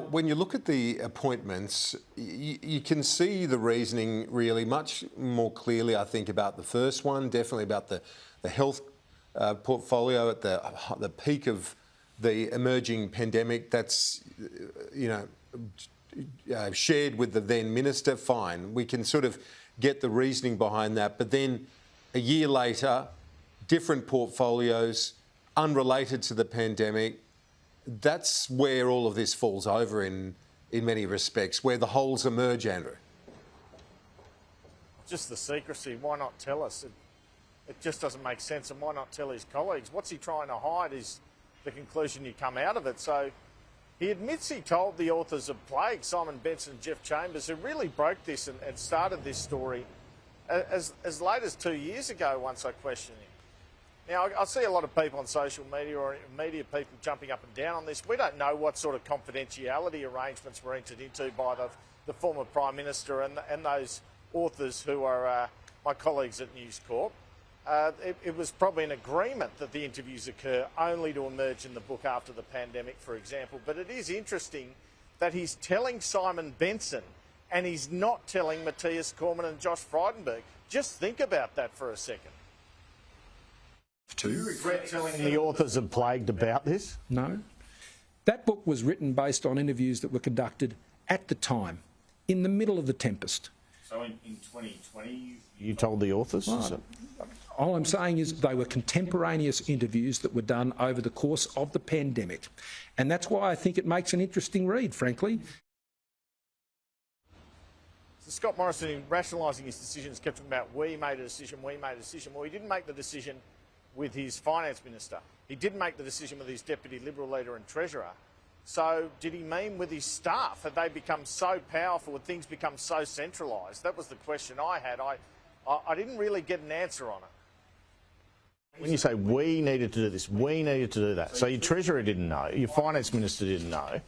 When you look at the appointments, you can see the reasoning really much more clearly, I think, about the first one, definitely about the health portfolio at the peak of the emerging pandemic. That's, shared with the then minister, fine. We can sort of get the reasoning behind that. But then a year later, different portfolios, unrelated to the pandemic, that's where all of this falls over in many respects, where the holes emerge, Andrew. Just the secrecy. Why not tell us? It just doesn't make sense. And why not tell his colleagues? What's he trying to hide is the conclusion you come out of it. So he admits he told the authors of Plague, Simon Benson and Jeff Chambers, who really broke this and started this story as late as 2 years ago once I questioned him. Now, I see a lot of people on social media or media people jumping up and down on this. We don't know what sort of confidentiality arrangements were entered into by the former Prime Minister and those authors who are my colleagues at News Corp. It was probably an agreement that the interviews occur only to emerge in the book after the pandemic, for example. But it is interesting that he's telling Simon Benson and he's not telling Matthias Cormann and Josh Frydenberg. Just think about that for a second. Do you regret telling the authors of Plagued about this? No. That book was written based on interviews that were conducted at the time, in the middle of the tempest. So in 2020, you told the authors? Right. All I'm saying is they were contemporaneous interviews that were done over the course of the pandemic. And that's why I think it makes an interesting read, frankly. So Scott Morrison, in rationalising his decisions, kept talking about we made a decision. Well, he didn't make the decision with his finance minister. He didn't make the decision with his deputy Liberal leader and treasurer. So did he mean with his staff? Have they become so powerful? Have things become so centralised? That was the question I had. I didn't really get an answer on it. When you say we needed to do this, we needed to do that. So your treasurer didn't know, your finance minister didn't know.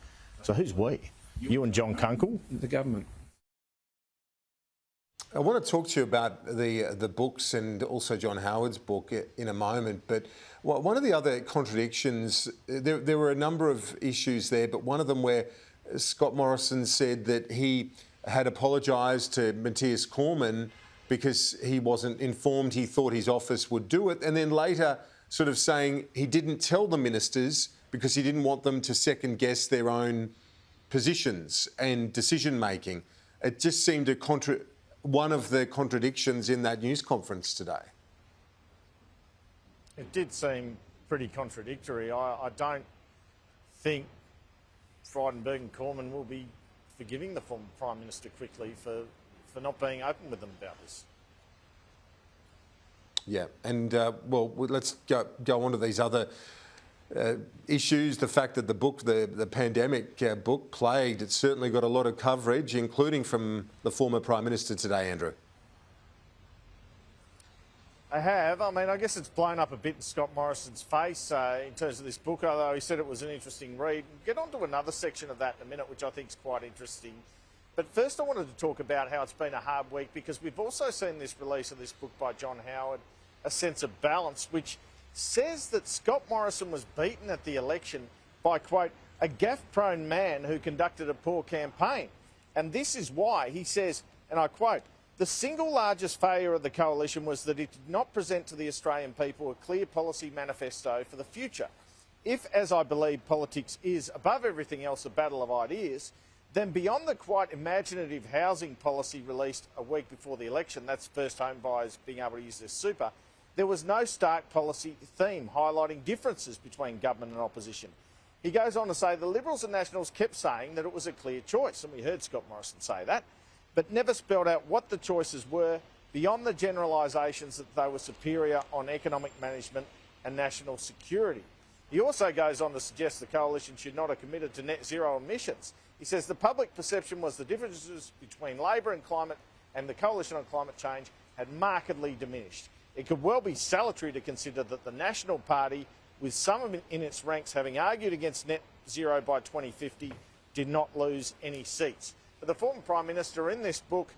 So who's we? You and John Kunkel? The government. I want to talk to you about the books and also John Howard's book in a moment, but one of the other contradictions, there were a number of issues there, but one of them where Scott Morrison said that he had apologised to Matthias Cormann because he wasn't informed, he thought his office would do it, and then later sort of saying he didn't tell the ministers because he didn't want them to second-guess their own positions and decision-making. It just seemed one of the contradictions in that news conference today. It did seem pretty contradictory. I don't think Frydenberg and Cormann will be forgiving the former Prime Minister quickly for not being open with them about this. Yeah, and well, let's go on to these other issues. The fact that the book, the pandemic book, Plagued, it's certainly got a lot of coverage, including from the former Prime Minister today, Andrew. I have. I mean, I guess it's blown up a bit in Scott Morrison's face in terms of this book, although he said it was an interesting read. We'll get on to another section of that in a minute, which I think is quite interesting. But first I wanted to talk about how it's been a hard week, because we've also seen this release of this book by John Howard, A Sense of Balance, which says that Scott Morrison was beaten at the election by, quote, a gaffe-prone man who conducted a poor campaign. And this is why, he says, and I quote, the single largest failure of the coalition was that it did not present to the Australian people a clear policy manifesto for the future. If, as I believe, politics is, above everything else, a battle of ideas, then beyond the quite imaginative housing policy released a week before the election, that's first home buyers being able to use their super, there was no stark policy theme highlighting differences between government and opposition. He goes on to say the Liberals and Nationals kept saying that it was a clear choice, and we heard Scott Morrison say that, but never spelled out what the choices were beyond the generalisations that they were superior on economic management and national security. He also goes on to suggest the coalition should not have committed to net zero emissions. He says the public perception was the differences between Labor and climate and the coalition on climate change had markedly diminished. It could well be salutary to consider that the National Party, with some in its ranks having argued against net zero by 2050, did not lose any seats. But the former Prime Minister in this book,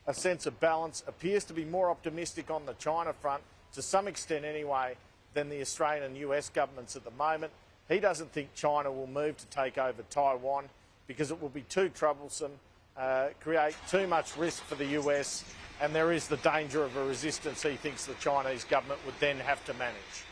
A Sense of Balance, appears to be more optimistic on the China front, to some extent anyway, than the Australian and US governments at the moment. He doesn't think China will move to take over Taiwan. because it will be too troublesome, create too much risk for the US, and there is the danger of a resistance he thinks the Chinese government would then have to manage.